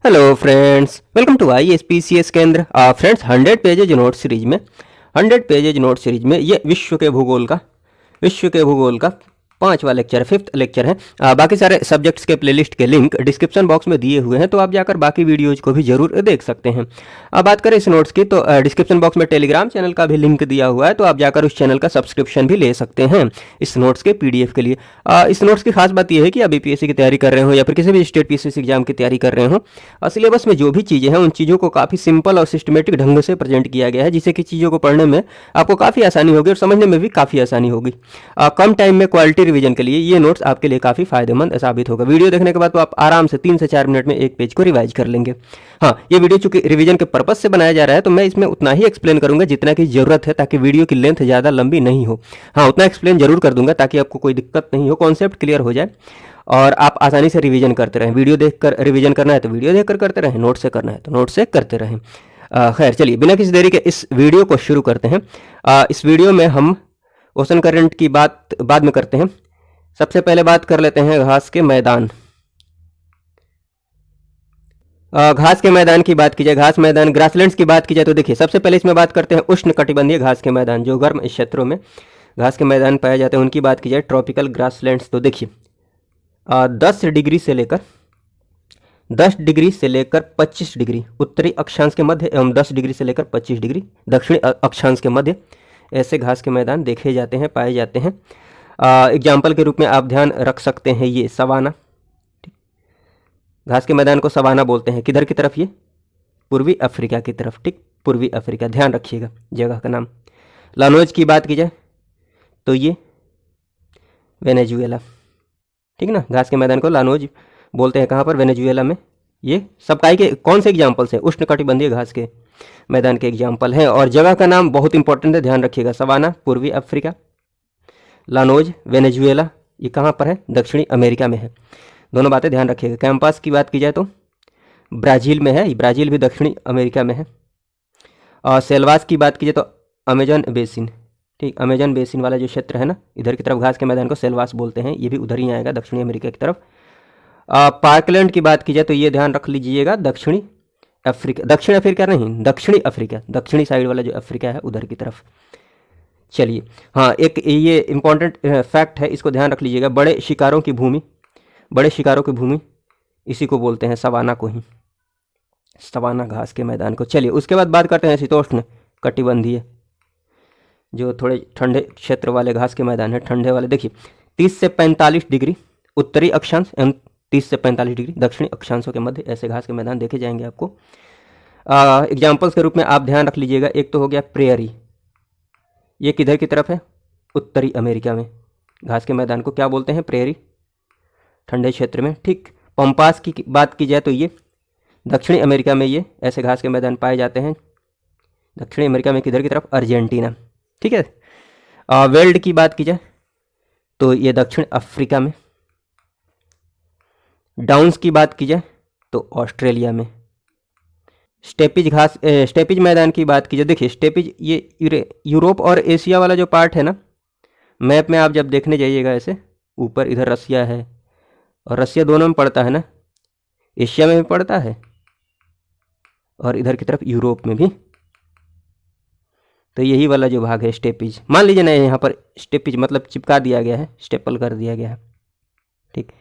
Hello friends, welcome to ISPCS केंद्र। Friends, 100 pages note series में ये विश्व के भूगोल का 5वां लेक्चर है, 5th लेक्चर है। बाकी सारे सब्जेक्ट्स के प्लेलिस्ट के लिंक डिस्क्रिप्शन बॉक्स में दिए हुए हैं, तो आप जाकर बाकी वीडियोज को भी जरूर देख सकते हैं। अब बात करें इस नोट्स की, तो डिस्क्रिप्शन बॉक्स में टेलीग्राम चैनल का भी लिंक दिया हुआ है, तो आप जाकर उस चैनल का सब्सक्रिप्शन भी ले सकते हैं इस नोट्स के PDF के लिए। इस नोट्स की खास बात यह है कि आप BPSC की तैयारी कर रहे हो या फिर किसी भी स्टेट PCC एग्जाम की तैयारी कर रहे हो, सिलेबस में जो भी चीज़ें हैं उन चीज़ों को काफ़ी सिंपल और सिस्टमेटिक ढंग से प्रेजेंट किया गया है, जिससे कि चीज़ों को पढ़ने में आपको काफ़ी आसानी होगी और समझने में भी काफ़ी आसानी होगी। कम टाइम में क्वालिटी रिवीजन के लिए ये नोट्स आपके लिए काफ़ी फायदेमंद साबित होगा। वीडियो देखने के बाद तो आप आराम से 3 से 4 मिनट में एक पेज को रिवाइज कर लेंगे। हाँ, ये वीडियो चूंकि रिवीजन के पर्पज से बनाया जा रहा है, तो मैं इसमें उतना ही एक्सप्लेन करूंगा जितना की जरूरत है, ताकि वीडियो की लेंथ ज़्यादा लंबी नहीं हो। हाँ, उतना एक्सप्लेन जरूर कर दूंगा ताकि आपको कोई दिक्कत नहीं हो, कॉन्सेप्ट क्लियर हो जाए और आप आसानी से रिवीजन करते रहें। वीडियो देखकर रिवीजन करना है तो वीडियो देखकर करते रहें, नोट से करना है तो नोट से करते रहें। खैर, चलिए बिना किसी देरी के इस वीडियो को शुरू करते हैं। इस वीडियो में हम ओशन करंट की बात बाद में करते हैं। सबसे पहले बात कर लेते हैं घास के मैदान। घास के मैदान की बात की जाए, घास मैदान ग्रासलैंड्स की बात की जाए, तो देखिए सबसे पहले इसमें बात करते हैं उष्ण कटिबंधीय घास के मैदान, जो गर्म क्षेत्रों में घास के मैदान पाए जाते हैं उनकी बात की जाए। ट्रॉपिकल ग्रासलैंड्स, तो देखिए 10 डिग्री से लेकर 25 डिग्री उत्तरी अक्षांश के मध्य एवं 10 डिग्री से लेकर 25 डिग्री दक्षिणी अक्षांश के मध्य ऐसे घास के मैदान देखे जाते हैं, पाए जाते हैं। एग्जाम्पल के रूप में आप ध्यान रख सकते हैं ये सवाना, घास के मैदान को सवाना बोलते हैं। किधर की तरफ? ये पूर्वी अफ्रीका की तरफ, ठीक, पूर्वी अफ्रीका, ध्यान रखिएगा जगह का नाम। लानोज की बात की जाए तो ये वेनेजुएला, ठीक ना, घास के मैदान को लानोज बोलते हैं। कहाँ पर? वेनेजुएला में। ये सब काय के कौन से एग्जाम्पल्स हैं? उष्ण कटिबंधीय घास के मैदान के एग्जाम्पल हैं। और जगह का नाम बहुत इंपॉर्टेंट है, ध्यान रखिएगा। सवाना पूर्वी अफ्रीका, लानोज वेनेजुएला, ये कहाँ पर है? दक्षिणी अमेरिका में है। दोनों बातें ध्यान रखिएगा। कैंपास की बात की जाए तो ब्राज़ील में है, ब्राज़ील भी दक्षिणी अमेरिका में है। और सेल्वास की बात की जाए तो अमेजन बेसिन, ठीक, अमेजन बेसिन वाला जो क्षेत्र है ना, इधर की तरफ घास के मैदान को सेल्वास बोलते हैं, ये भी उधर ही आएगा, दक्षिणी अमेरिका की तरफ। पार्कलैंड की बात की जाए तो ये ध्यान रख लीजिएगा, दक्षिण अफ्रीका नहीं, दक्षिणी अफ्रीका, दक्षिणी साइड वाला जो अफ्रीका है उधर की तरफ। चलिए, हाँ, एक ये इंपॉर्टेंट फैक्ट है, इसको ध्यान रख लीजिएगा। बड़े शिकारों की भूमि इसी को बोलते हैं, सवाना को ही, सवाना घास के मैदान को। चलिए, उसके बाद बात करते हैं शीतोष्ण कटिबंधीय, जो थोड़े ठंडे क्षेत्र वाले घास के मैदान है, ठंडे वाले। देखिए 30 से 45 डिग्री उत्तरी अक्षांश एवं 30 से 45 डिग्री दक्षिणी अक्षांशों के मध्य ऐसे घास के मैदान देखे जाएंगे आपको। एग्जाम्पल्स के रूप में आप ध्यान रख लीजिएगा, एक तो हो गया प्रेयरी, ये किधर की तरफ है? उत्तरी अमेरिका में। घास के मैदान को क्या बोलते हैं? प्रेयरी, ठंडे क्षेत्र में, ठीक। पंपास की बात की जाए तो ये दक्षिणी अमेरिका में ये ऐसे घास के मैदान पाए जाते हैं। दक्षिणी अमेरिका में किधर की तरफ? अर्जेंटीना, ठीक है। वेल्ड की बात की जाए तो ये दक्षिण अफ्रीका में। डाउन्स की बात की जाए तो ऑस्ट्रेलिया में। स्टेपिज मैदान की बात की जाए, देखिए स्टेपिज ये यूरोप और एशिया वाला जो पार्ट है ना, मैप में आप जब देखने जाइएगा ऐसे ऊपर, इधर रसिया है और रसिया दोनों में पड़ता है ना, एशिया में भी पड़ता है और इधर की तरफ यूरोप में भी। तो यही वाला जो भाग है स्टेपिज, मान लीजिए ना यहाँ पर स्टेपिज मतलब चिपका दिया गया है, स्टेपल कर दिया गया है, ठीक।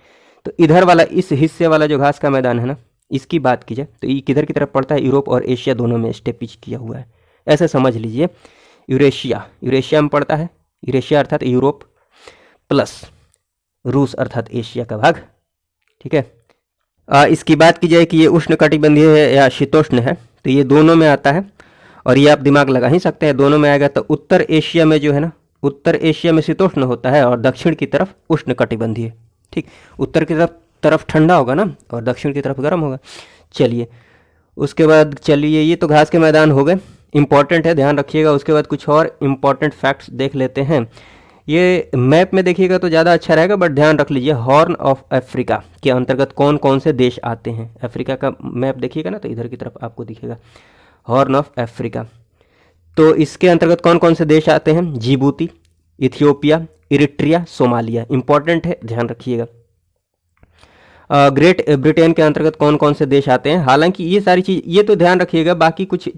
तो इधर वाला इस हिस्से वाला जो घास का मैदान है ना, इसकी बात की जाए तो ये किधर की तरफ पड़ता है? यूरोप और एशिया दोनों में स्टेपिज किया हुआ है, ऐसे समझ लीजिए। यूरेशिया में पड़ता है, यूरेशिया अर्थात यूरोप प्लस रूस अर्थात एशिया का भाग, ठीक है। इसकी बात की जाए कि ये उष्ण कटिबंधीय है या शीतोष्ण है, तो ये दोनों में आता है और ये आप दिमाग लगा ही सकते हैं, दोनों में आएगा। तो उत्तर एशिया में जो है ना, उत्तर एशिया में शीतोष्ण होता है और दक्षिण की तरफ उष्ण कटिबंधीय, ठीक। उत्तर की तरफ ठंडा होगा ना और दक्षिण की तरफ गर्म होगा। चलिए, उसके बाद चलिए, ये तो घास के मैदान हो गए, इंपॉर्टेंट है, ध्यान रखिएगा। उसके बाद कुछ और इंपॉर्टेंट फैक्ट्स देख लेते हैं। ये मैप में देखिएगा तो ज़्यादा अच्छा रहेगा, बट ध्यान रख लीजिए हॉर्न ऑफ अफ्रीका के अंतर्गत कौन कौन से देश आते हैं। अफ्रीका का मैप देखिएगा ना तो इधर की तरफ आपको दिखेगा हॉर्न ऑफ अफ्रीका, तो इसके अंतर्गत कौन कौन से देश आते हैं? Djibouti, Ethiopia, Eritrea, Somalia. Important है, ध्यान रखिएगा। ग्रेट ब्रिटेन के अंतर्गत कौन कौन से देश आते हैं। हालांकि ये सारी चीज़ ये तो ध्यान रखिएगा, बाकी कुछ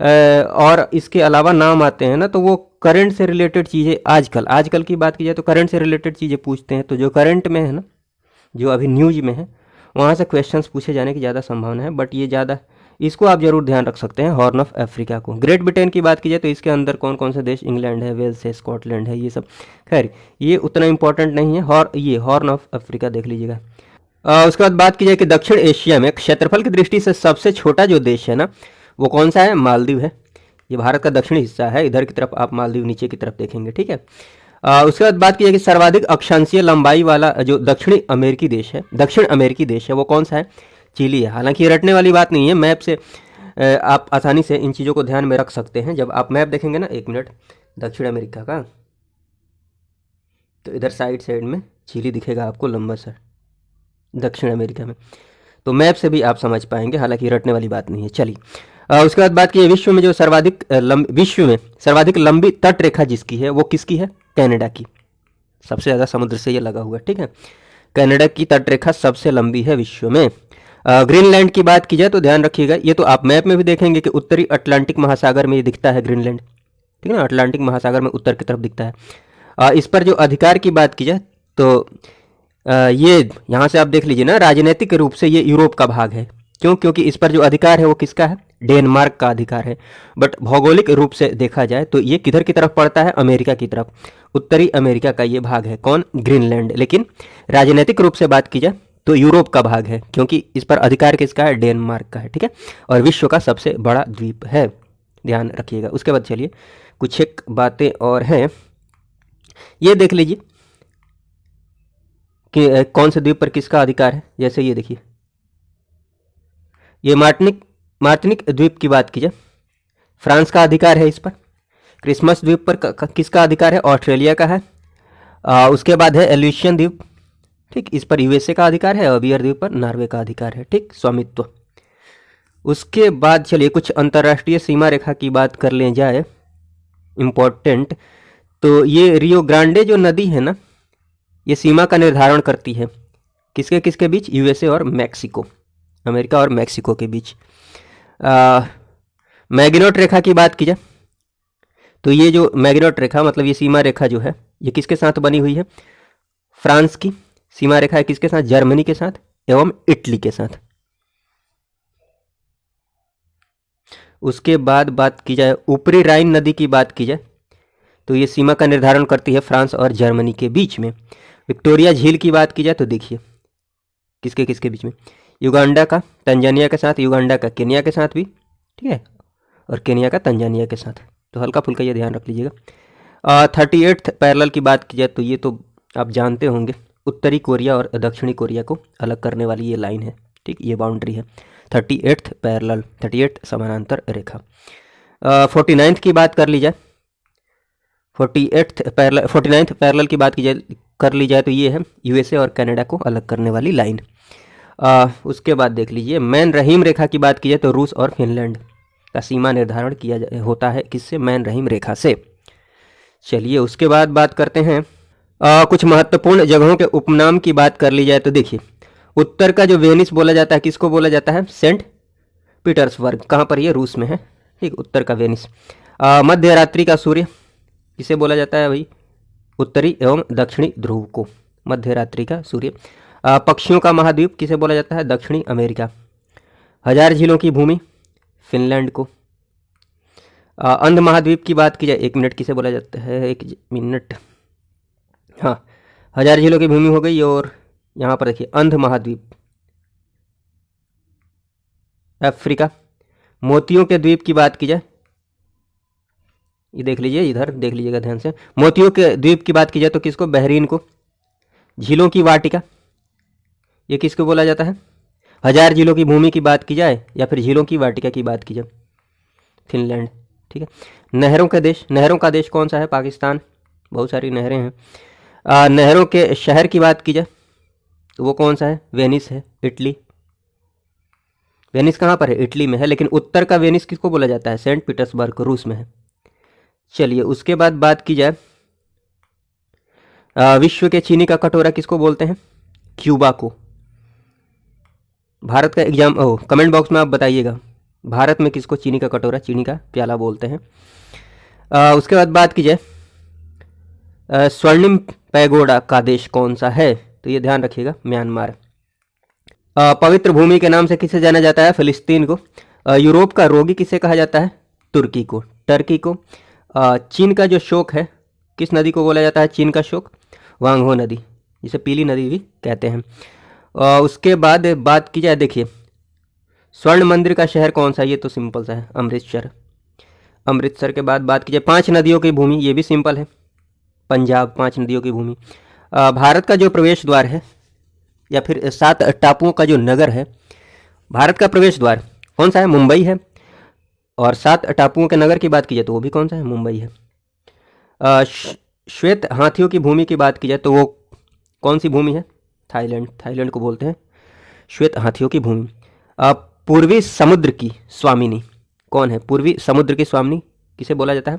और इसके अलावा नाम आते हैं ना, तो वो करंट से रिलेटेड चीज़ें, आजकल आजकल की बात की जाए तो करंट से रिलेटेड चीज़ें पूछते हैं। तो जो करंट में है ना, जो अभी न्यूज में है, वहाँ से क्वेश्चंस पूछे जाने की ज़्यादा संभावना है। बट ये ज़्यादा, इसको आप जरूर ध्यान रख सकते हैं, हॉर्न ऑफ अफ्रीका को। ग्रेट ब्रिटेन की बात की जाए तो इसके अंदर कौन कौन से देश, इंग्लैंड है, वेल्स है, स्कॉटलैंड है, ये सब। खैर ये उतना इंपॉर्टेंट नहीं है। ये हॉर्न ऑफ अफ्रीका देख लीजिएगा। उसके बाद बात की जाए कि दक्षिण एशिया में क्षेत्रफल की दृष्टि से सबसे छोटा जो देश है ना, वो कौन सा है? मालदीव है। ये भारत का दक्षिणी हिस्सा है, इधर की तरफ आप मालदीव नीचे की तरफ देखेंगे, ठीक है। उसके बाद बात की जाए कि सर्वाधिक अक्षांशीय लंबाई वाला जो दक्षिण अमेरिकी देश है वो कौन सा है? चिली है। हालांकि ये रटने वाली बात नहीं है, मैप से आप आसानी से इन चीज़ों को ध्यान में रख सकते हैं। जब आप मैप देखेंगे ना, एक मिनट, दक्षिण अमेरिका का, तो इधर साइड साइड में चिली दिखेगा आपको लंबा सा, दक्षिण अमेरिका में। तो मैप से भी आप समझ पाएंगे, हालांकि रटने वाली बात नहीं है। चलिए उसके बाद बात की विश्व में जो विश्व में सर्वाधिक लंबी तट रेखा जिसकी है वो किसकी है? कनाडा की। सबसे ज़्यादा समुद्र से ये लगा हुआ है, ठीक है। कनाडा की तट रेखा सबसे लंबी है विश्व में। ग्रीनलैंड की बात की जाए तो ध्यान रखिएगा, ये तो आप मैप में भी देखेंगे कि उत्तरी अटलांटिक महासागर में ये दिखता है ग्रीनलैंड, ठीक है ना। अटलांटिक महासागर में उत्तर की तरफ दिखता है। इस पर जो अधिकार की बात की जाए तो ये यहाँ से आप देख लीजिए ना, राजनीतिक रूप से ये यूरोप का भाग है। क्यों? क्योंकि इस पर जो अधिकार है वो किसका है? डेनमार्क का अधिकार है। बट भौगोलिक रूप से देखा जाए तो ये किधर की तरफ पड़ता है? अमेरिका की तरफ। उत्तरी अमेरिका का ये भाग है, कौन? ग्रीनलैंड। लेकिन राजनीतिक रूप से बात की जाए तो यूरोप का भाग है, क्योंकि इस पर अधिकार किसका है? डेनमार्क का है, ठीक है। और विश्व का सबसे बड़ा द्वीप है, ध्यान रखिएगा। उसके बाद चलिए कुछ एक बातें और हैं, ये देख लीजिए कि कौन से द्वीप पर किसका अधिकार है। जैसे ये देखिए, ये मार्टिनिक द्वीप की बात की जाए, फ्रांस का अधिकार है इस पर। क्रिसमस द्वीप पर किसका अधिकार है? ऑस्ट्रेलिया का है। उसके बाद है एल्यूशियन द्वीप, ठीक, इस पर यूएसए का अधिकार है। और बियर द्वीप पर नॉर्वे का अधिकार है, ठीक, स्वामित्व। उसके बाद चलिए कुछ अंतर्राष्ट्रीय सीमा रेखा की बात कर ले जाए, इम्पोर्टेंट। तो ये रियो ग्रांडे जो नदी है ना, ये सीमा का निर्धारण करती है किसके किसके बीच? यूएसए और मैक्सिको, अमेरिका और मैक्सिको के बीच। मैगिनोट रेखा की बात की जाए तो ये जो मैगिनोट रेखा, मतलब ये सीमा रेखा जो है, ये किसके साथ बनी हुई है? फ्रांस की सीमा रेखा है किसके साथ? जर्मनी के साथ एवं इटली के साथ। उसके बाद बात की जाए ऊपरी राइन नदी की बात की जाए तो ये सीमा का निर्धारण करती है फ्रांस और जर्मनी के बीच में। विक्टोरिया झील की बात की जाए तो देखिए किसके किसके बीच में? युगांडा का तंजानिया के साथ, युगांडा का केनिया के साथ भी, ठीक है, और केनिया का तंजानिया के साथ। तो हल्का फुल्का ये ध्यान रख लीजिएगा। 38th पैरेलल की बात की जाए तो ये तो आप जानते होंगे, उत्तरी कोरिया और दक्षिणी कोरिया को अलग करने वाली ये लाइन है, ठीक, ये बाउंड्री है 38th पैरेलल, 38 समानांतर रेखा। 49th की बात कर ली जाए, 49th पैरेलल की बात कर ली जाए तो ये है यूएसए और कनाडा को अलग करने वाली लाइन। उसके बाद देख लीजिए मैन रहीम रेखा की बात की जाए तो रूस और फिनलैंड का सीमा निर्धारण होता है किससे? मैन रहीम रेखा से। चलिए उसके बाद बात करते हैं कुछ महत्वपूर्ण जगहों के उपनाम की बात कर ली जाए तो देखिए, उत्तर का जो वेनिस बोला जाता है किसको बोला जाता है? Saint Petersburg. कहाँ पर? ये रूस में है, ठीक, उत्तर का वेनिस। मध्य रात्रि का सूर्य किसे बोला जाता है भाई? उत्तरी एवं दक्षिणी ध्रुव को मध्य रात्रि का सूर्य। पक्षियों का महाद्वीप किसे बोला जाता है? दक्षिणी अमेरिका। हजार झीलों की भूमि फिनलैंड को। अंध महाद्वीप की बात की जाए, एक मिनट, किसे बोला जाता है? एक मिनट, हाँ, हजार झीलों की भूमि हो गई। और यहाँ पर देखिए अंध महाद्वीप अफ्रीका। मोतियों के द्वीप की बात की जाए, ये देख लीजिए, इधर देख लीजिएगा ध्यान से, मोतियों के द्वीप की बात की जाए तो किसको? बहरीन को। झीलों की वाटिका ये किसको बोला जाता है? हजार झीलों की भूमि की बात की जाए या फिर झीलों की वाटिका की बात की जाए, फिनलैंड, ठीक है। नहरों का देश कौन सा है? पाकिस्तान, बहुत सारी नहरें हैं। नहरों के शहर की बात की जाए तो वो कौन सा है? वेनिस है, इटली। वेनिस कहाँ पर है? इटली में है। लेकिन उत्तर का वेनिस किसको बोला जाता है? सेंट पीटर्सबर्ग, रूस में है। चलिए उसके बाद बात की जाए विश्व के चीनी का कटोरा किसको बोलते हैं? क्यूबा को। भारत का एग्जाम कमेंट बॉक्स में आप बताइएगा, भारत में किसको चीनी का कटोरा, चीनी का प्याला बोलते हैं। उसके बाद बात की जाए स्वर्णिम पैगोडा का देश कौन सा है, तो ये ध्यान रखिएगा, म्यांमार। पवित्र भूमि के नाम से किसे जाना जाता है, फिलिस्तीन को। यूरोप का रोगी किसे कहा जाता है, तुर्की को, टर्की को। चीन का जो शोक है किस नदी को बोला जाता है, चीन का शोक, वांगहो नदी, जिसे पीली नदी भी कहते हैं। उसके बाद बात की जाए, देखिए स्वर्ण मंदिर का शहर कौन सा है, ये तो सिंपल सा है, अमृतसर। अमृतसर के बाद बात की जाए 5 नदियों की भूमि, ये भी सिंपल है, पंजाब, 5 नदियों की भूमि। भारत का जो प्रवेश द्वार है या फिर 7 टापुओं का जो नगर है, भारत का प्रवेश द्वार कौन सा है, मुंबई है। और 7 टापुओं के नगर की बात की जाए तो वो भी कौन सा है, मुंबई है। श्वेत हाथियों की भूमि की बात की जाए तो वो कौन सी भूमि है, थाईलैंड, थाईलैंड को बोलते हैं श्वेत हाथियों की भूमि। पूर्वी समुद्र की स्वामिनी कौन है, पूर्वी समुद्र की स्वामिनी किसे बोला जाता है,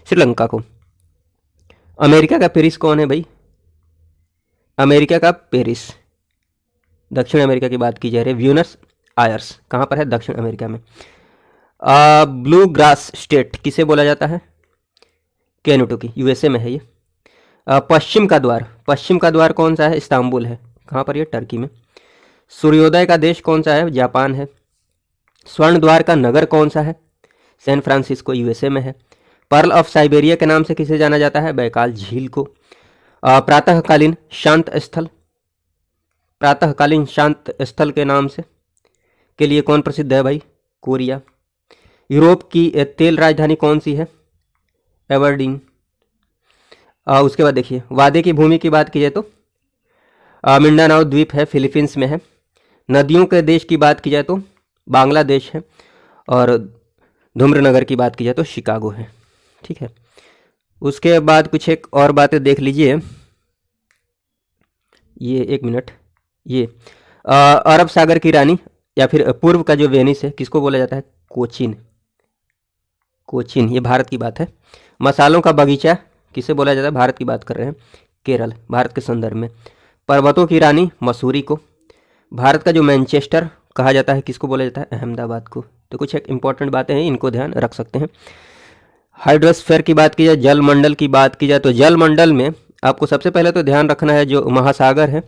श्रीलंका को। अमेरिका का पेरिस कौन है भाई, अमेरिका का पेरिस। दक्षिण अमेरिका की बात की जा रही है, ब्यूनस आयर्स कहाँ पर है, दक्षिण अमेरिका में। ब्लू ग्रास स्टेट किसे बोला जाता है, केनेटुकी, यूएसए में है ये। पश्चिम का द्वार, पश्चिम का द्वार कौन सा है, इस्तांबुल है, कहाँ पर ये, टर्की में। सूर्योदय का देश कौन सा है, जापान है। स्वर्ण द्वार का नगर कौन सा है, सैन फ्रांसिस्को, यूएसए में है। पर्ल ऑफ साइबेरिया के नाम से किसे जाना जाता है, बैकाल झील को। प्रातःकालीन शांत स्थल, प्रातःकालीन शांत स्थल के नाम से के लिए कौन प्रसिद्ध है भाई, कोरिया। यूरोप की तेल राजधानी कौन सी है, एबरडीन। उसके बाद देखिए वादे की भूमि की बात की जाए तो मिंडानाओ द्वीप है, फिलीपींस में है। नदियों के देश की बात की जाए तो बांग्लादेश है। और धूम्रनगर की बात की जाए तो शिकागो है, ठीक है। उसके बाद कुछ एक और बातें देख लीजिए, ये एक मिनट, ये अरब सागर की रानी या फिर पूर्व का जो वेनिस है किसको बोला जाता है, कोचीन, कोचीन, ये भारत की बात है। मसालों का बगीचा किसे बोला जाता है, भारत की बात कर रहे हैं, केरल, भारत के संदर्भ में। पर्वतों की रानी मसूरी को। भारत का जो मैनचेस्टर कहा जाता है किसको बोला जाता है, अहमदाबाद को। तो कुछ एक इंपॉर्टेंट बातें हैं, इनको ध्यान रख सकते हैं। हाइड्रोस्फीयर की बात की जाए, जलमंडल की बात की जाए तो जलमंडल में आपको सबसे पहले तो ध्यान रखना है जो महासागर है,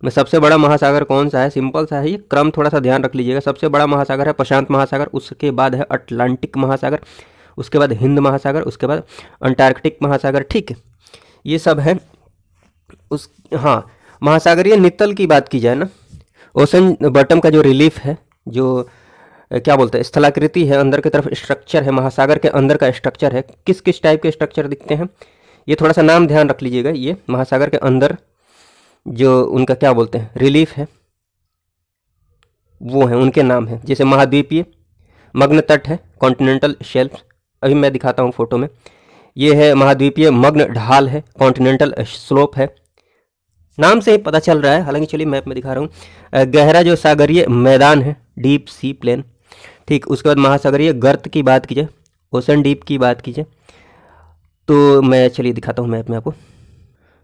में सबसे बड़ा महासागर कौन सा है, सिंपल सा है, ये क्रम थोड़ा सा ध्यान रख लीजिएगा। सबसे बड़ा महासागर है प्रशांत महासागर, उसके बाद है अटलांटिक महासागर, उसके बाद हिंद महासागर, उसके बाद अंटार्कटिक महासागर, ठीक है, ये सब है। उस हाँ, महासागरीय नितल की बात की जाए ना, ओशन बॉटम का जो रिलीफ है, जो क्या बोलते हैं, स्थलाकृति है, अंदर की तरफ स्ट्रक्चर है, महासागर के अंदर का स्ट्रक्चर है, किस किस टाइप के स्ट्रक्चर दिखते हैं, ये थोड़ा सा नाम ध्यान रख लीजिएगा। ये महासागर के अंदर जो उनका क्या बोलते हैं रिलीफ है, वो है, उनके नाम है। जैसे महाद्वीपीय मग्न तट है, कॉन्टिनेंटल शेल्फ, अभी मैं दिखाता हूँ फोटो में, ये है महाद्वीपीय मग्न ढाल है, कॉन्टिनेंटल स्लोप है, नाम से ही पता चल रहा है, हालांकि चलिए मैप में दिखा रहा हूँ। गहरा जो सागरीय मैदान है, डीप सी प्लेन, ठीक। उसके बाद महासागरीय गर्त की बात की जाए, ओशन डीप की बात की जाए तो मैं चलिए दिखाता हूँ मैप में आपको।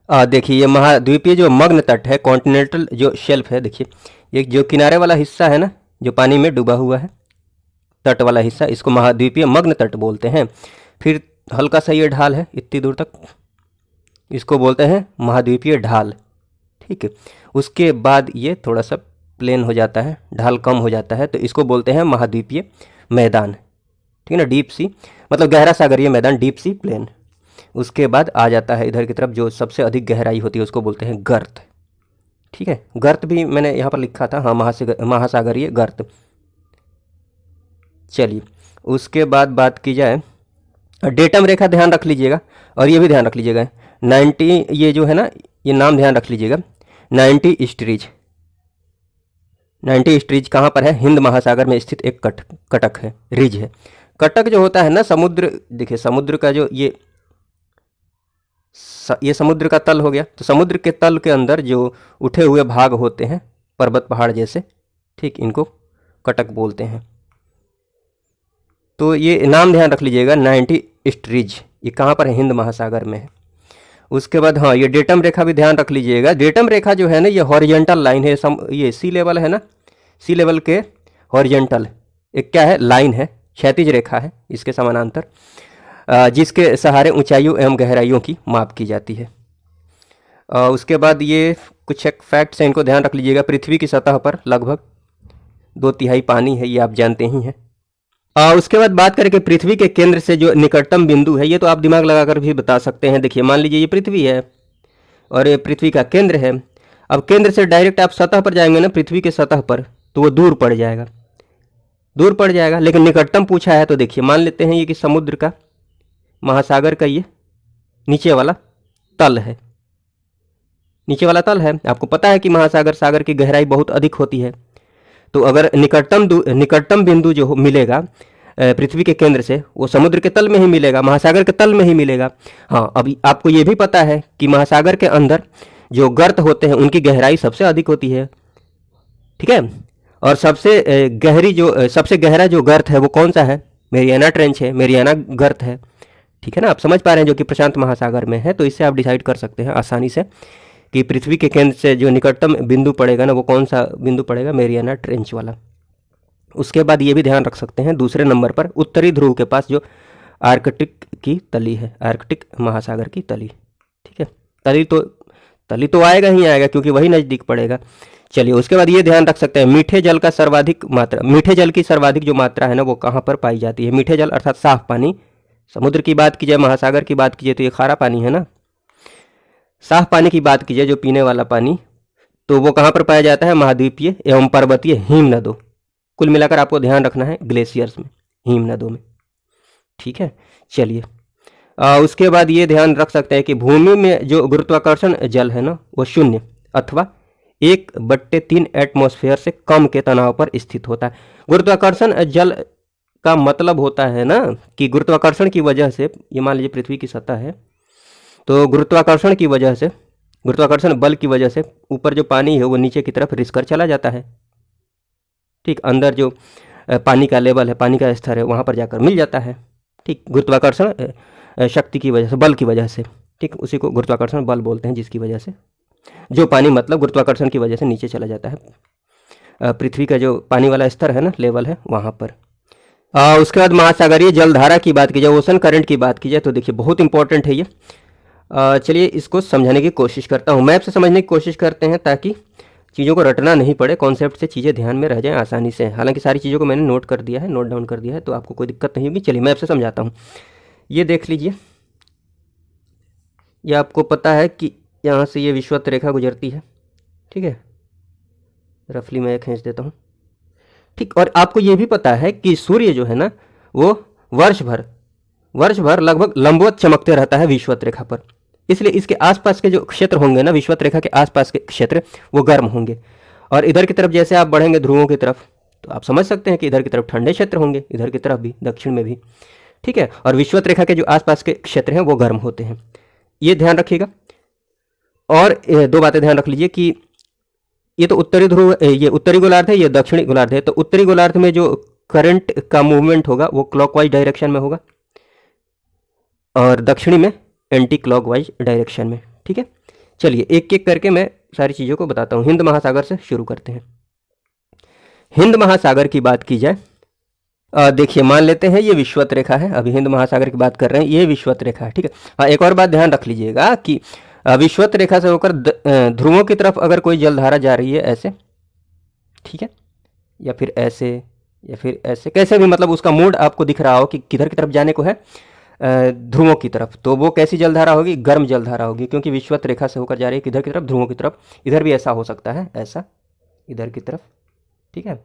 देखिए ये महाद्वीपीय जो मग्न तट है, कॉन्टिनेंटल जो शेल्फ है, देखिए ये जो किनारे वाला हिस्सा है ना, जो पानी में डूबा हुआ है, तट वाला हिस्सा, इसको महाद्वीपीय मग्न तट बोलते हैं। फिर हल्का सा ये ढाल है इतनी दूर तक, इसको बोलते हैं महाद्वीपीय ढाल, ठीक है। उसके बाद ये थोड़ा सा प्लेन हो जाता है, ढाल कम हो जाता है, तो इसको बोलते हैं महाद्वीपीय मैदान, ठीक है ना, डीप सी, मतलब गहरा सागरीय मैदान, डीप सी प्लेन। उसके बाद आ जाता है इधर की तरफ जो सबसे अधिक गहराई होती है, उसको बोलते हैं गर्त, ठीक है। गर्त भी मैंने यहाँ पर लिखा था, हाँ, महासागरीय गर्त। चलिए उसके बाद बात की जाए, डेटम रेखा ध्यान रख लीजिएगा, और ये भी ध्यान रख लीजिएगा 90, ये जो है ना, ये नाम ध्यान रख लीजिएगा, 90 ईस्टरीज। 90 ईस्टरीज कहाँ पर है, हिंद महासागर में स्थित एक कटक है, रिज है। कटक जो होता है ना, समुद्र, देखिए समुद्र का जो ये समुद्र का तल हो गया, तो समुद्र के तल के अंदर जो उठे हुए भाग होते हैं पर्वत पहाड़ जैसे, ठीक, इनको कटक बोलते हैं। तो ये नाम ध्यान रख लीजिएगा, 90 ईस्टरीज, ये कहाँ पर है, हिंद महासागर में है। उसके बाद हाँ, ये डेटम रेखा भी ध्यान रख लीजिएगा। डेटम रेखा जो है ना, ये हॉरिजेंटल लाइन है, ये सी लेवल है ना, सी लेवल के हॉरिजेंटल एक क्या है, लाइन है, क्षैतिज रेखा है इसके समानांतर, जिसके सहारे ऊंचाइयों एवं गहराइयों की माप की जाती है। उसके बाद ये कुछ एक फैक्ट्स हैं, इनको ध्यान रख लीजिएगा। पृथ्वी की सतह पर लगभग 2/3 पानी है, ये आप जानते ही हैं। उसके बाद बात करें कि पृथ्वी के केंद्र से जो निकटतम बिंदु है, ये तो आप दिमाग लगाकर भी बता सकते हैं। देखिए मान लीजिए ये पृथ्वी है और ये पृथ्वी का केंद्र है। अब केंद्र से डायरेक्ट आप सतह पर जाएंगे ना, पृथ्वी के सतह पर, तो वो दूर पड़ जाएगा, दूर पड़ जाएगा। लेकिन निकटतम पूछा है तो देखिए मान लेते हैं ये कि समुद्र का, महासागर का ये नीचे वाला तल है, नीचे वाला तल है। आपको पता है कि महासागर सागर की गहराई बहुत अधिक होती है। तो अगर निकटतम बिंदु जो मिलेगा पृथ्वी के केंद्र से, वो समुद्र के तल में ही मिलेगा, महासागर के तल में ही मिलेगा। हाँ, अभी आपको ये भी पता है कि महासागर के अंदर जो गर्त होते हैं उनकी गहराई सबसे अधिक होती है, ठीक है। और सबसे गहरा जो गर्त है वो कौन सा है, मेरियाना ट्रेंच है, मेरियाना गर्त है, ठीक है ना। आप समझ पा रहे हैं, जो कि प्रशांत महासागर में है। तो इससे आप डिसाइड कर सकते हैं आसानी से कि पृथ्वी के केंद्र से जो निकटतम बिंदु पड़ेगा ना, वो कौन सा बिंदु पड़ेगा, मेरियाना ट्रेंच वाला। उसके बाद ये भी ध्यान रख सकते हैं, दूसरे नंबर पर उत्तरी ध्रुव के पास जो आर्कटिक की तली है, आर्कटिक महासागर की तली, ठीक है। तली तो आएगा ही आएगा, क्योंकि वही नज़दीक पड़ेगा। चलिए उसके बाद ये ध्यान रख सकते हैं, मीठे जल की सर्वाधिक जो मात्रा है ना, वो कहाँ पर पाई जाती है। मीठे जल अर्थात साफ पानी, समुद्र की बात कीजिए, महासागर की बात कीजिए तो ये खारा पानी है ना। साफ पानी की बात कीजिए, जो पीने वाला पानी, तो वो कहाँ पर पाया जाता है, महाद्वीपीय एवं पर्वतीय हिम नदों, कुल मिलाकर आपको ध्यान रखना है ग्लेशियर्स में, हिम नदों में, ठीक है। चलिए उसके बाद ये ध्यान रख सकते हैं कि भूमि में जो गुरुत्वाकर्षण जल है ना, वो 0 अथवा 1/3 एटमॉस्फेयर से कम के तनाव पर स्थित होता है। गुरुत्वाकर्षण जल का मतलब होता है ना कि गुरुत्वाकर्षण की वजह से, ये मान लीजिए पृथ्वी की सतह है, तो गुरुत्वाकर्षण की वजह से, गुरुत्वाकर्षण बल की वजह से ऊपर जो पानी है वो नीचे की तरफ रिस कर चला जाता है, ठीक। अंदर जो पानी का लेवल है, पानी का स्तर है, वहाँ पर जाकर मिल जाता है, ठीक। गुरुत्वाकर्षण शक्ति की वजह से, बल की वजह से, ठीक, उसी को गुरुत्वाकर्षण बल बोलते हैं, जिसकी वजह से जो पानी मतलब गुरुत्वाकर्षण की वजह से नीचे चला जाता है, पृथ्वी का जो पानी वाला स्तर है ना, लेवल है, वहाँ पर। उसके बाद महासागरीय जलधारा की बात की जाए, ओशन करंट की बात की जाए, तो देखिए बहुत इंपॉर्टेंट है ये। चलिए इसको समझाने की कोशिश करता हूँ, मैप से समझने की कोशिश करते हैं, ताकि चीज़ों को रटना नहीं पड़े, कॉन्सेप्ट से चीज़ें ध्यान में रह जाएं आसानी से। हालांकि सारी चीज़ों को मैंने नोट कर दिया है, नोट डाउन कर दिया है, तो आपको कोई दिक्कत नहीं होगी। चलिए मैप से समझाता हूँ। ये देख लीजिए, ये आपको पता है कि यहाँ से ये विषुवत रेखा गुजरती है, ठीक है। रफली मैं खींच देता हूँ, ठीक। और आपको ये भी पता है कि सूर्य जो है ना, वो वर्ष भर लगभग लंबवत चमकते रहता है विषुवत रेखा पर। इसलिए इसके आसपास के जो क्षेत्र होंगे ना, विषुवत रेखा के आसपास के क्षेत्र, वो गर्म होंगे। और इधर की तरफ जैसे आप बढ़ेंगे ध्रुवों की तरफ, तो आप समझ सकते हैं कि इधर की तरफ ठंडे क्षेत्र होंगे, इधर की तरफ भी, दक्षिण में भी, ठीक है। और विषुवत रेखा के जो आसपास के क्षेत्र हैं वो गर्म होते हैं, ये ध्यान रखिएगा। और 2 बातें ध्यान रख लीजिए कि ये तो उत्तरी ध्रुव, ये उत्तरी गोलार्ध है, ये दक्षिणी गोलार्ध है। तो उत्तरी गोलार्ध में जो करंट का मूवमेंट होगा वो क्लॉकवाइज डायरेक्शन में होगा, और दक्षिणी में एंटी क्लॉकवाइज डायरेक्शन में, ठीक है। चलिए एक एक करके मैं सारी चीज़ों को बताता हूँ। हिंद महासागर से शुरू करते हैं। हिंद महासागर की बात की जाए, देखिए मान लेते हैं ये विषुवत रेखा है, अभी हिंद महासागर की बात कर रहे हैं, ये विषुवत रेखा है, ठीक है। हाँ, एक और बात ध्यान रख लीजिएगा कि विषुवत रेखा से होकर ध्रुवों की तरफ अगर कोई जलधारा जा रही है ऐसे, ठीक है, या फिर ऐसे, या फिर ऐसे, कैसे भी, मतलब उसका मोड आपको दिख रहा हो कि किधर की तरफ जाने को है, ध्रुवों की तरफ, तो वो कैसी जलधारा होगी, गर्म जलधारा होगी, क्योंकि विषुवत रेखा से होकर जा रही है किधर की तरफ, ध्रुवों की तरफ। इधर भी ऐसा हो सकता है, ऐसा, इधर की तरफ, ठीक है।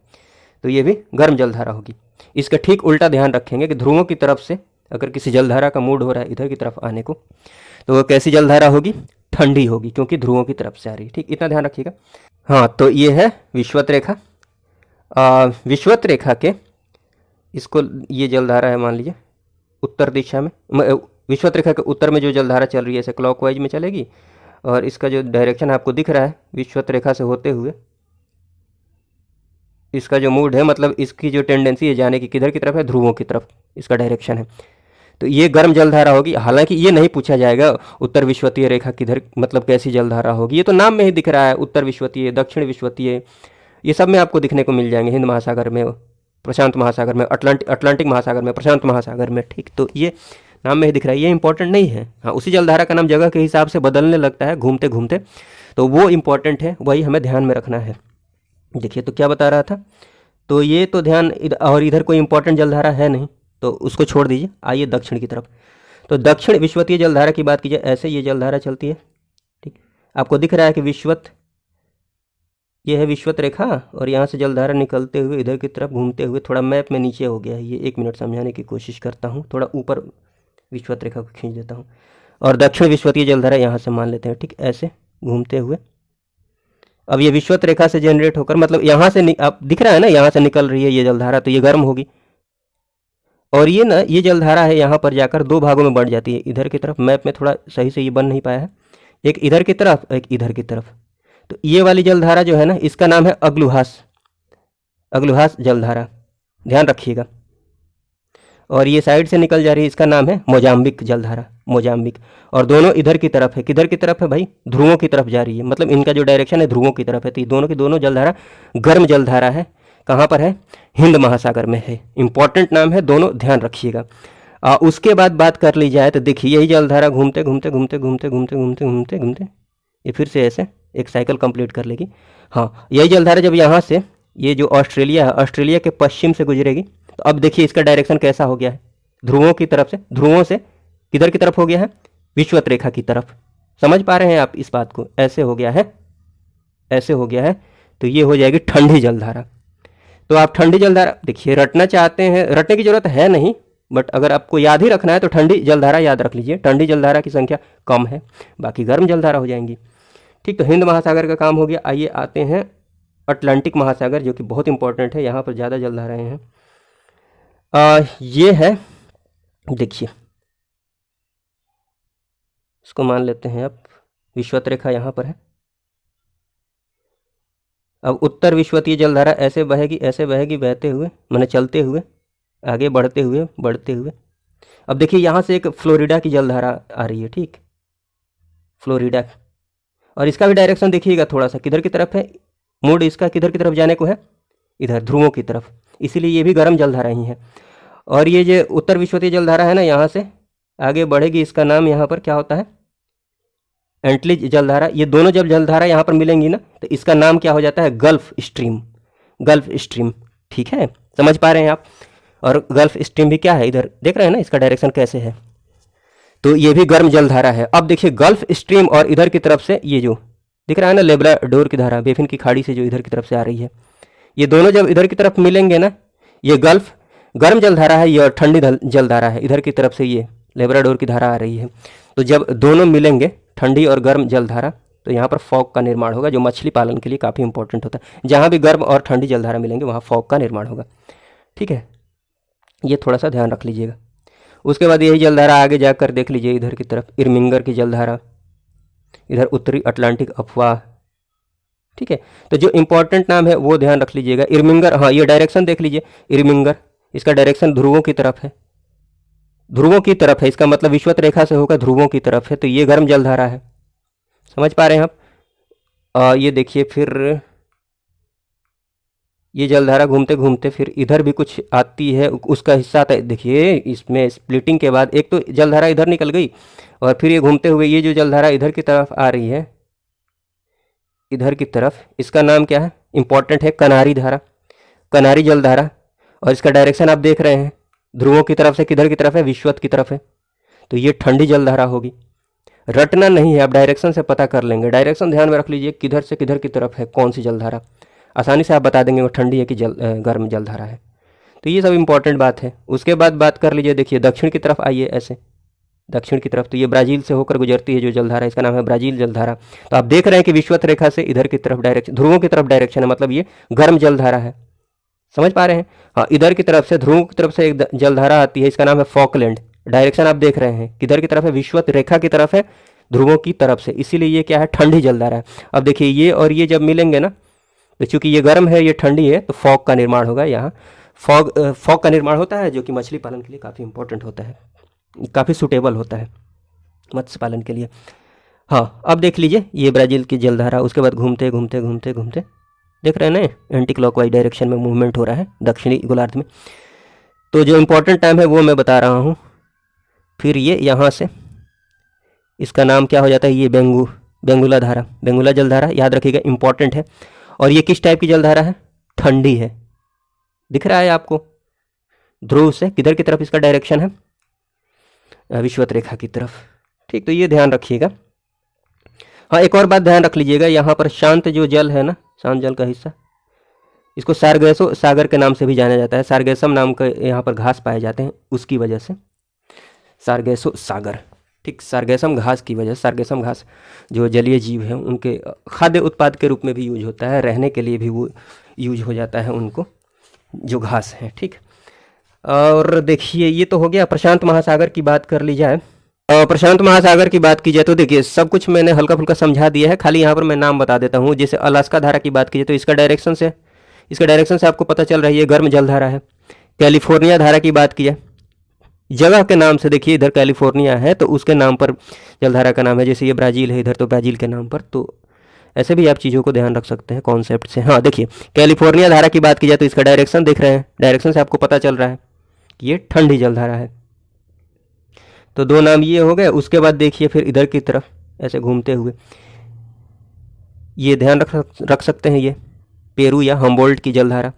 तो ये भी गर्म जलधारा होगी। इसका ठीक उल्टा ध्यान रखेंगे कि ध्रुवों की तरफ से अगर किसी जलधारा का मूड हो रहा है इधर की तरफ आने को, तो वो कैसी जलधारा होगी, ठंडी होगी, क्योंकि ध्रुवों की तरफ से आ रही है, ठीक। इतना ध्यान रखिएगा। हाँ, तो ये है विषुवत रेखा। विषुवत रेखा के, इसको, ये जलधारा है मान लीजिए उत्तर दिशा में, विषुवत रेखा के उत्तर में जो जलधारा चल रही है ऐसे क्लॉकवाइज में चलेगी, और इसका जो डायरेक्शन आपको दिख रहा है विषुवत रेखा से होते हुए, इसका जो मूड है, मतलब इसकी जो टेंडेंसी है जाने की किधर की तरफ है, ध्रुवों की तरफ, इसका डायरेक्शन है। तो ये गर्म जलधारा होगी। हालांकि ये नहीं पूछा जाएगा उत्तर विषुवतीय रेखा किधर, मतलब कैसी जलधारा होगी, ये तो नाम में ही दिख रहा है, उत्तर विषुवतीय, दक्षिण विषुवतीय, ये सब में आपको दिखने को मिल जाएंगे, हिंद महासागर में, प्रशांत महासागर में, अटलांटिक महासागर में, प्रशांत महासागर में। ठीक, तो ये नाम में ही दिख रहा है, ये इंपॉर्टेंट नहीं है। हाँ, उसी जलधारा का नाम जगह के हिसाब से बदलने लगता है घूमते घूमते, तो वो इंपॉर्टेंट है, वही हमें ध्यान में रखना है। देखिए तो क्या बता रहा था, तो ये तो ध्यान, और इधर कोई इंपॉर्टेंट जलधारा है नहीं तो उसको छोड़ दीजिए। आइए दक्षिण की तरफ। तो दक्षिण विश्वतीय जलधारा की बात कीजिए, ऐसे ये जलधारा चलती है। ठीक, आपको दिख रहा है कि विश्वत, ये है विश्वत रेखा, और यहाँ से जलधारा निकलते हुए इधर की तरफ घूमते हुए, थोड़ा मैप में नीचे हो गया है ये, 1 मिनट समझाने की कोशिश करता हूँ, थोड़ा ऊपर विश्वत रेखा को खींच देता हूँ, और दक्षिण विश्वतीय जलधारा यहाँ से मान लेते हैं। ठीक, ऐसे घूमते हुए अब ये विश्वत रेखा से जनरेट होकर, मतलब यहाँ से आप दिख रहा है ना, यहाँ से निकल रही है ये जलधारा, तो ये गर्म होगी, और ये ना, ये जलधारा है यहाँ पर जाकर 2 भागों में बढ़ जाती है। इधर की तरफ, मैप में थोड़ा सही से ये बन नहीं पाया है, एक इधर की तरफ, एक इधर की तरफ। तो ये वाली जलधारा जो है ना, इसका नाम है अग्लुहास, अग्लुहास जलधारा, ध्यान रखिएगा। और ये साइड से निकल जा रही है, इसका नाम है मोजाम्बिक जलधारा, मोजाम्बिक। और दोनों इधर की तरफ है, किधर की तरफ है भाई, ध्रुवों की तरफ जा रही है, मतलब इनका जो डायरेक्शन है ध्रुवों की तरफ है। तो ये दोनों की दोनों जलधारा गर्म जलधारा है। कहाँ पर है, हिंद महासागर में है। इंपॉर्टेंट नाम है, दोनों ध्यान रखिएगा। उसके बाद बात कर ली जाए तो देखिए, यही जलधारा घूमते घूमते घूमते घूमते घूमते घूमते घूमते घूमते ये फिर से ऐसे एक साइकिल कंप्लीट कर लेगी। हाँ, यही जलधारा जब यहाँ से, ये जो ऑस्ट्रेलिया है, ऑस्ट्रेलिया के पश्चिम से गुजरेगी, तो अब देखिए इसका डायरेक्शन कैसा हो गया है, ध्रुवों की तरफ से, ध्रुवों से किधर की तरफ हो गया है, विश्वत रेखा की तरफ। समझ पा रहे हैं आप इस बात को, ऐसे हो गया है, ऐसे हो गया है। तो ये हो जाएगी ठंडी जलधारा। तो आप ठंडी जलधारा देखिए, रटना चाहते हैं, रटने की जरूरत है नहीं, बट अगर आपको याद ही रखना है तो ठंडी जलधारा याद रख लीजिए। ठंडी जलधारा की संख्या कम है, बाकी गर्म जलधारा हो जाएंगी। ठीक, तो हिंद महासागर का काम हो गया। आइए आते हैं अटलांटिक महासागर, जो कि बहुत इंपॉर्टेंट है, यहाँ पर ज़्यादा जलधाराएँ हैं। ये है, देखिए इसको मान लेते हैं आप, विश्वत रेखा यहाँ पर है। अब उत्तर विश्वतीय जलधारा ऐसे बहेगी, ऐसे बहेगी, बहते हुए, माने चलते हुए, आगे बढ़ते हुए, बढ़ते हुए। अब देखिए यहाँ से एक फ्लोरिडा की जलधारा आ रही है। ठीक, फ्लोरिडा, और इसका भी डायरेक्शन देखिएगा थोड़ा सा, किधर की तरफ है, मूड इसका किधर की तरफ जाने को है, इधर ध्रुवों की तरफ, इसीलिए ये भी गर्म जलधारा ही है। और ये जो उत्तर विश्वतीय जलधारा है ना, यहाँ से आगे बढ़ेगी, इसका नाम यहाँ पर क्या होता है, एंटलिज जलधारा। ये दोनों जब जलधारा यहाँ पर मिलेंगी ना, तो इसका नाम क्या हो जाता है, गल्फ स्ट्रीम, गल्फ स्ट्रीम। ठीक है, समझ पा रहे हैं आप। और गल्फ स्ट्रीम भी क्या है, इधर देख रहे हैं ना, इसका डायरेक्शन कैसे है, तो ये भी गर्म जलधारा है। अब देखिए गल्फ स्ट्रीम और इधर की तरफ से ये जो दिख रहा है ना, लेब्राडोर की धारा, बेफिन की खाड़ी से जो इधर की तरफ से आ रही है, ये दोनों जब इधर की तरफ मिलेंगे ना, ये गल्फ गर्म जलधारा है, ये ठंडी जलधारा है। इधर की तरफ से ये लेब्राडोर की धारा आ रही है, तो जब दोनों मिलेंगे, ठंडी और गर्म जलधारा, तो यहाँ पर फॉग का निर्माण होगा, जो मछली पालन के लिए काफ़ी इंपॉर्टेंट होता है। जहाँ भी गर्म और ठंडी जलधारा मिलेंगे वहाँ फॉग का निर्माण होगा। ठीक है, ये थोड़ा सा ध्यान रख लीजिएगा। उसके बाद यही जलधारा आगे जाकर देख लीजिए, इधर की तरफ इरमिंगर की जलधारा, इधर उत्तरी अटलांटिक अफवाह। ठीक है, तो जो इंपॉर्टेंट नाम है वो ध्यान रख लीजिएगा। इरमिंगर, हाँ ये डायरेक्शन देख लीजिए, इरमिंगर, इसका डायरेक्शन ध्रुवों की तरफ है, ध्रुवों की तरफ है, इसका मतलब विश्वत रेखा से होकर ध्रुवों की तरफ है, तो ये गर्म जलधारा है। समझ पा रहे हैं आप। ये देखिए फिर ये जलधारा घूमते घूमते फिर इधर भी कुछ आती है, उसका हिस्सा आता है। देखिए इसमें स्प्लिटिंग के बाद एक तो जलधारा इधर निकल गई, और फिर ये घूमते हुए ये जो जलधारा इधर की तरफ आ रही है, इधर की तरफ, इसका नाम क्या है, इंपॉर्टेंट है, कनारी धारा, कनारी जलधारा। और इसका डायरेक्शन आप देख रहे हैं, ध्रुवों की तरफ से किधर की तरफ है, विश्वत की तरफ है, तो ये ठंडी जलधारा होगी। रटना नहीं है, आप डायरेक्शन से पता कर लेंगे। डायरेक्शन ध्यान में रख लीजिए, किधर से किधर की तरफ है कौन सी जलधारा, आसानी से आप बता देंगे वो ठंडी है कि गर्म जलधारा है। तो ये सब इंपॉर्टेंट बात है। उसके बाद बात कर लीजिए, देखिए दक्षिण की तरफ आइए, ऐसे दक्षिण की तरफ, तो ये ब्राज़ील से होकर गुजरती है जो जलधारा, इसका नाम है ब्राज़ील जलधारा। तो आप देख रहे हैं कि विश्वत रेखा से इधर की तरफ डायरेक्शन, ध्रुवों की तरफ डायरेक्शन है, मतलब ये गर्म जलधारा है। समझ पा रहे हैं। हाँ, इधर की तरफ से, ध्रुवों की तरफ से एक जलधारा आती है, इसका नाम है फॉकलैंड। डायरेक्शन आप देख रहे हैं, किधर की तरफ है, विश्वत रेखा की तरफ है, ध्रुवों की तरफ से, इसीलिए ये क्या है, ठंडी जलधारा है। अब देखिए ये और ये जब मिलेंगे ना, तो चूंकि ये गर्म है, ये ठंडी है, तो फॉग का निर्माण होगा। यहाँ फॉग का निर्माण होता है, जो कि मछली पालन के लिए काफ़ी इंपॉर्टेंट होता है, काफ़ी सुटेबल होता है मत्स्य पालन के लिए। हाँ, अब देख लीजिए ये ब्राज़ील की जलधारा, उसके बाद घूमते घूमते घूमते घूमते देख रहे हैं ना, एंटी क्लॉकवाइज डायरेक्शन में मूवमेंट हो रहा है दक्षिणी गोलार्ध में। तो जो इम्पोर्टेंट टाइम है वो मैं बता रहा हूँ। फिर ये यहाँ से इसका नाम क्या हो जाता है, ये बेंगुला धारा, बेंगुला जलधारा, याद रखिएगा, इंपॉर्टेंट है। और ये किस टाइप की जलधारा है, ठंडी है। दिख रहा है आपको, ध्रुव से किधर की तरफ इसका डायरेक्शन है, विषुवत रेखा की तरफ। ठीक, तो ये ध्यान रखिएगा। हाँ, एक और बात ध्यान रख लीजिएगा, यहाँ पर शांत जो जल है ना, शांत जल का हिस्सा, इसको सारगैसो सागर के नाम से भी जाना जाता है। सारगैसम नाम के यहाँ पर घास पाए जाते हैं, उसकी वजह से सारगैसो सागर। ठीक, सारगैसम घास की वजह से, सारगैसम घास जो जलीय जीव हैं उनके खाद्य उत्पाद के रूप में भी यूज होता है, रहने के लिए भी वो यूज हो जाता है उनको, जो घास है। ठीक, और देखिए ये तो हो गया। प्रशांत महासागर की बात कर ली जाए, प्रशांत महासागर की बात की जाए तो देखिए सब कुछ मैंने हल्का फुल्का समझा दिया है, खाली यहाँ पर मैं नाम बता देता हूँ। जैसे अलास्का धारा की बात की जाए तो इसका डायरेक्शन से आपको पता चल रहा है ये गर्म जलधारा है। कैलिफोर्निया धारा की बात की जाए, जगह के नाम से देखिए, इधर कैलिफोर्निया है तो उसके नाम पर जलधारा का नाम है। जैसे ये ब्राज़ील है इधर, तो ब्राज़ील के नाम पर। तो ऐसे भी आप चीज़ों को ध्यान रख सकते हैं कॉन्सेप्ट से। हाँ, देखिए कैलिफोर्निया धारा की बात की जाए तो इसका डायरेक्शन देख रहे हैं, डायरेक्शन से आपको पता चल रहा है कि ये ठंडी जलधारा है। तो दो नाम ये हो गए। उसके बाद देखिए फिर इधर की तरफ ऐसे घूमते हुए, ये ध्यान रख सकते हैं, ये पेरू या हम्बोल्ट की जलधारा।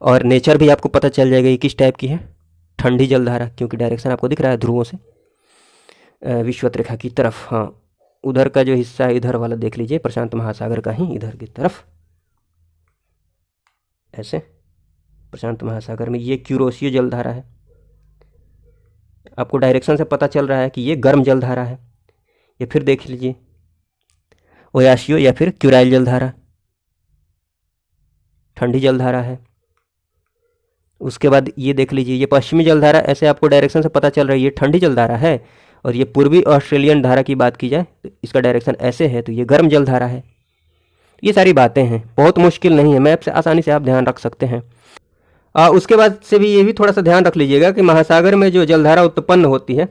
और नेचर भी आपको पता चल जाएगा ये किस टाइप की है, ठंडी जलधारा, क्योंकि डायरेक्शन आपको दिख रहा है ध्रुवों से विषुवत रेखा की तरफ। हाँ, उधर का जो हिस्सा है इधर वाला देख लीजिए, प्रशांत महासागर का ही इधर की तरफ, ऐसे प्रशांत महासागर में ये क्यूरोसियो जलधारा है। आपको डायरेक्शन से पता चल रहा है कि ये गर्म जलधारा है। ये फिर देख लीजिए ओयाशियो या फिर क्यूराइल जलधारा, ठंडी जलधारा है। उसके बाद ये देख लीजिए ये पश्चिमी जलधारा, ऐसे आपको डायरेक्शन से पता चल रहा है ये ठंडी जलधारा है। और ये पूर्वी ऑस्ट्रेलियन धारा की बात की जाए तो इसका डायरेक्शन ऐसे है, तो ये गर्म जलधारा है। ये सारी बातें हैं, बहुत मुश्किल नहीं है, मैप से आसानी से आप ध्यान रख सकते हैं। उसके बाद से भी ये भी थोड़ा सा ध्यान रख लीजिएगा कि महासागर में जो जलधारा उत्पन्न होती है,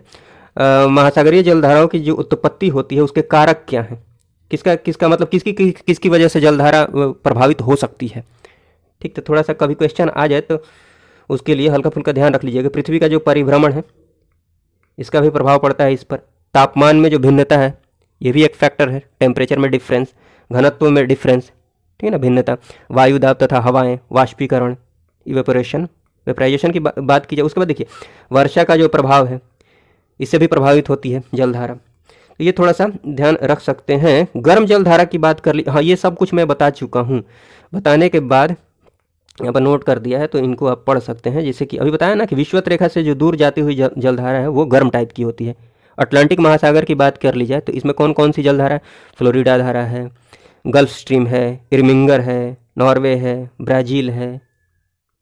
महासागरीय जलधाराओं की जो उत्पत्ति होती है उसके कारक क्या हैं, किसका मतलब किसकी वजह से जलधारा प्रभावित हो सकती है। ठीक, तो थोड़ा सा कभी क्वेश्चन आ जाए तो उसके लिए हल्का फुल्का ध्यान रख लीजिएगा। पृथ्वी का जो परिभ्रमण है इसका भी प्रभाव पड़ता है इस पर। तापमान में जो भिन्नता है ये भी एक फैक्टर है। टेम्परेचर में डिफरेंस, घनत्व में डिफरेंस, ठीक है ना, भिन्नता। वायु दाब तथा हवाएं, वाष्पीकरण, वेपराइजेशन की बात की जाए। उसके बाद देखिए वर्षा का जो प्रभाव है इससे भी प्रभावित होती है जलधारा, तो ये थोड़ा सा ध्यान रख सकते हैं। गर्म जलधारा की बात कर ली, हाँ ये सब कुछ मैं बता चुका हूँ। बताने के बाद यहाँ पर नोट कर दिया है तो इनको आप पढ़ सकते हैं। जैसे कि अभी बताया ना कि विषुवत रेखा से जो दूर जाती हुई जलधारा है वो गर्म टाइप की होती है। अटलांटिक महासागर की बात कर ली जाए तो इसमें कौन कौन सी जलधारा है, फ्लोरिडा धारा है, गल्फ स्ट्रीम है, इर्मिंगर है, नॉर्वे है, ब्राज़ील है,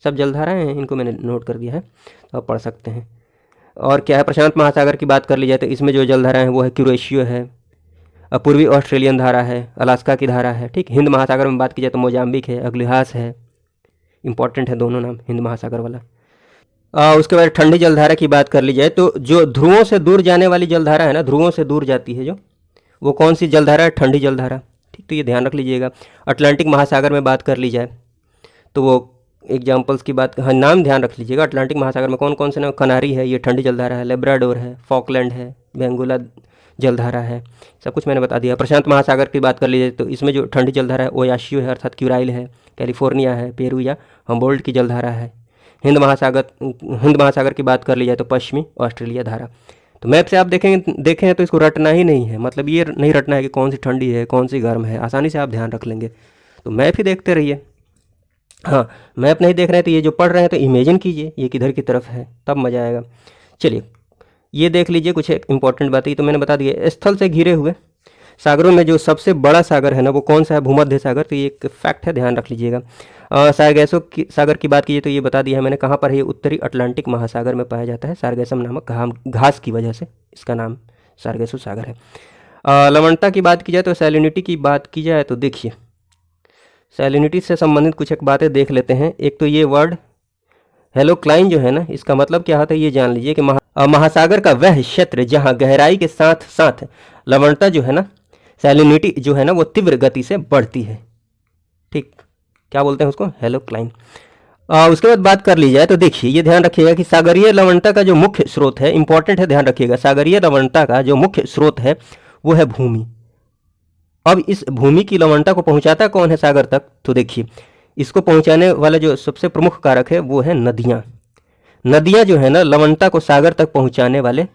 सब जलधाराएं हैं, इनको मैंने नोट कर दिया है तो आप पढ़ सकते हैं। और क्या है, प्रशांत महासागर की बात कर ली जाए तो इसमें जो जलधाराएं हैं वो है क्यूरेशियो है, पूर्वी ऑस्ट्रेलियन धारा है, अलास्का की धारा है। ठीक, हिंद महासागर में बात की जाए तो मोजाम्बिक है, अग्लिहास है, इंपॉर्टेंट है दोनों नाम हिंद महासागर वाला। उसके बाद ठंडी जलधारा की बात कर ली जाए तो जो ध्रुवों से दूर जाने वाली जलधारा है ना, ध्रुवों से दूर जाती है जो, वो कौन सी जलधारा है, ठंडी जलधारा। ठीक, तो ये ध्यान रख लीजिएगा। अटलांटिक महासागर में बात कर ली जाए तो वो एग्जाम्पल्स की बात, हाँ नाम ध्यान रख लीजिएगा। अटलांटिक महासागर में कौन कौन से नाम, कनारी है, ये ठंडी जलधारा है, लेब्राडोर है, फॉकलैंड है, बेंगुला जलधारा है, सब कुछ मैंने बता दिया। प्रशांत महासागर की बात कर लीजिए तो इसमें जो ठंडी जलधारा है ओयाशियो है अर्थात क्यूराइल है, कैलिफोर्निया है, पेरू या हम्बोल्ट की जलधारा है। हिंद महासागर की बात कर ली जाए तो पश्चिमी ऑस्ट्रेलिया धारा। तो मैप से आप देखें तो इसको रटना ही नहीं है, मतलब ये नहीं रटना है कि कौन सी ठंडी है कौन सी गर्म है, आसानी से आप ध्यान रख लेंगे। तो मैप ही देखते रहिए। हाँ, मैप नहीं देख रहे हैं तो ये जो पढ़ रहे हैं तो इमेजिन कीजिए ये किधर की तरफ है, तब मज़ा आएगा। चलिए ये देख लीजिए कुछ एक इंपॉर्टेंट बात है, तो मैंने बता दिया। स्थल से घिरे हुए सागरों में जो सबसे बड़ा सागर है ना वो कौन सा है, भूमध्य सागर। तो ये एक फैक्ट है, ध्यान रख लीजिएगा। सारगैसो की सागर की बात कीजिए तो ये बता दिया है मैंने कहाँ पर है, ये उत्तरी अटलांटिक महासागर में पाया जाता है। सारगैसम नामक घास की वजह से इसका नाम सारगैसो सागर है। लवणता की बात की जाए तो सैलिनिटी की बात की जाए तो देखिए सैलिनिटी से संबंधित कुछ एक बातें देख लेते हैं। एक तो ये वर्ड हेलोक्लाइन जो है ना, इसका मतलब क्या होता है ये जान लीजिए कि महासागर का वह क्षेत्र जहाँ गहराई के साथ साथ लवणता जो है ना, सैलिनिटी जो है ना वो तीव्र गति से बढ़ती है। ठीक, क्या बोलते हैं उसको, हेलोक्लाइन। उसके बाद बात कर ली जाए तो देखिए ये ध्यान रखिएगा कि सागरीय लवणता का जो मुख्य स्रोत है, इंपॉर्टेंट है, ध्यान रखिएगा, सागरीय लवणता का जो मुख्य स्रोत है वो है भूमि। अब इस भूमि की लवणता को पहुंचाता कौन है सागर तक, तो देखिए इसको पहुंचाने वाला जो सबसे प्रमुख कारक है वो है नदियाँ। नदियाँ जो है ना लवणता को सागर तक पहुंचाने वाले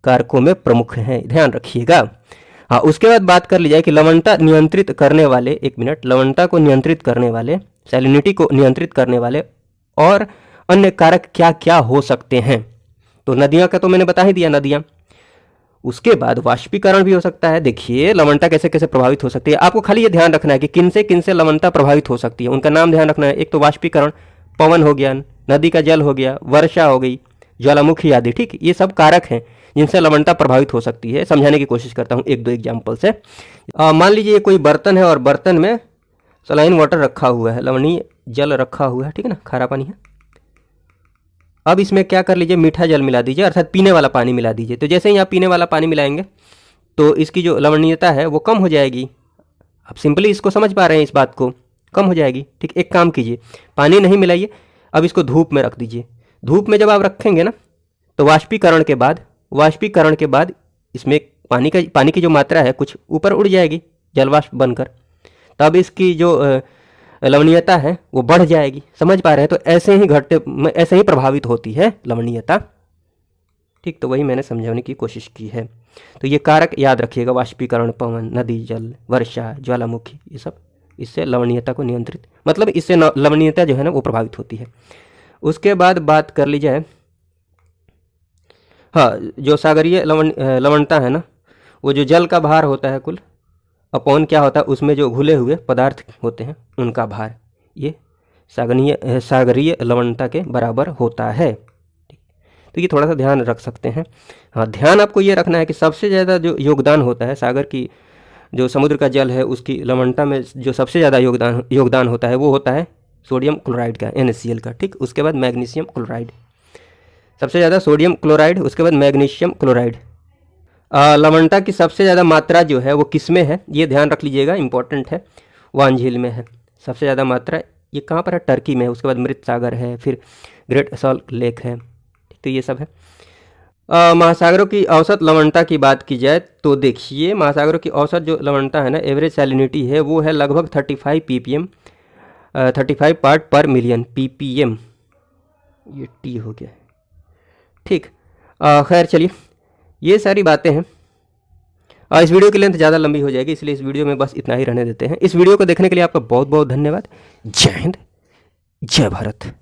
कारकों में प्रमुख हैं, ध्यान रखिएगा। हाँ, उसके बाद बात कर ली जाए कि लवणता नियंत्रित करने वाले, एक मिनट, लवणता को नियंत्रित करने वाले, सैलिनिटी को नियंत्रित करने वाले और अन्य कारक क्या क्या हो सकते हैं। तो नदियाँ का तो मैंने बता ही दिया, नदियाँ। उसके बाद वाष्पीकरण भी हो सकता है। देखिए लवणता कैसे कैसे प्रभावित हो सकती है, आपको खाली ये ध्यान रखना है कि किन से लवणता प्रभावित हो सकती है, उनका नाम ध्यान रखना है। एक तो वाष्पीकरण, पवन हो गया, नदी का जल हो गया, वर्षा हो गई, ज्वालामुखी आदि, ठीक, ये सब कारक हैं जिनसे लवणता प्रभावित हो सकती है। समझाने की कोशिश करता हूँ एक दो एग्जाम्पल से। मान लीजिए कोई बर्तन है और बर्तन में सलाइन वाटर रखा हुआ है, लवणीय जल रखा हुआ है, ठीक है ना, खारा पानी है। अब इसमें क्या कर लीजिए, मीठा जल मिला दीजिए, अर्थात पीने वाला पानी मिला दीजिए। तो जैसे ही आप पीने वाला पानी मिलाएंगे तो इसकी जो लवणीयता है वो कम हो जाएगी। आप सिंपली इसको समझ पा रहे हैं, इस बात को, कम हो जाएगी। ठीक, एक काम कीजिए, पानी नहीं मिलाइए, अब इसको धूप में रख दीजिए। धूप में जब आप रखेंगे ना तो वाष्पीकरण के बाद इसमें पानी की जो मात्रा है कुछ ऊपर उड़ जाएगी जलवाष्प बनकर, तब इसकी जो लवणीयता है वो बढ़ जाएगी। समझ पा रहे हैं? तो ऐसे ही प्रभावित होती है लवणीयता। ठीक, तो वही मैंने समझाने की कोशिश की है। तो ये कारक याद रखिएगा, वाष्पीकरण, पवन, नदी जल, वर्षा, ज्वालामुखी, ये सब इससे लवणीयता को नियंत्रित, मतलब इससे लवणीयता जो है ना वो प्रभावित होती है। उसके बाद बात कर ली जाए, हाँ, जो सागरीय लवणता है ना, वो जो जल का भार होता है कुल अपॉन क्या होता है, उसमें जो घुले हुए पदार्थ होते हैं उनका भार, ये सागरीय लवणता के बराबर होता है। तो ये थोड़ा सा ध्यान रख सकते हैं। हाँ, ध्यान आपको ये रखना है कि सबसे ज़्यादा जो योगदान होता है सागर की, जो समुद्र का जल है उसकी लवणता में जो सबसे ज़्यादा योगदान होता है वो होता है सोडियम क्लोराइड का, NaCl का। ठीक, उसके बाद मैग्नीशियम क्लोराइड, सबसे ज़्यादा सोडियम क्लोराइड, उसके बाद मैग्नीशियम क्लोराइड। लवणता की सबसे ज़्यादा मात्रा जो है वो किस में है, ये ध्यान रख लीजिएगा, इंपॉर्टेंट है, वान झील में है सबसे ज़्यादा मात्रा। ये कहाँ पर है, टर्की में है। उसके बाद मृत सागर है, फिर ग्रेट सॉल्ट लेक है। तो ये सब है। महासागरों की औसत लवणता की बात की जाए तो देखिए महासागरों की औसत जो लवणता है ना, एवरेज सैलिनिटी है, वो है लगभग 35 ppm, 35 पार्ट पर मिलियन, ppm, ये टी हो गया। ठीक, खैर चलिए, ये सारी बातें हैं। इस वीडियो की लेंथ ज़्यादा लंबी हो जाएगी, इसलिए इस वीडियो में बस इतना ही रहने देते हैं। इस वीडियो को देखने के लिए आपका बहुत बहुत धन्यवाद। जय हिंद, जय भारत।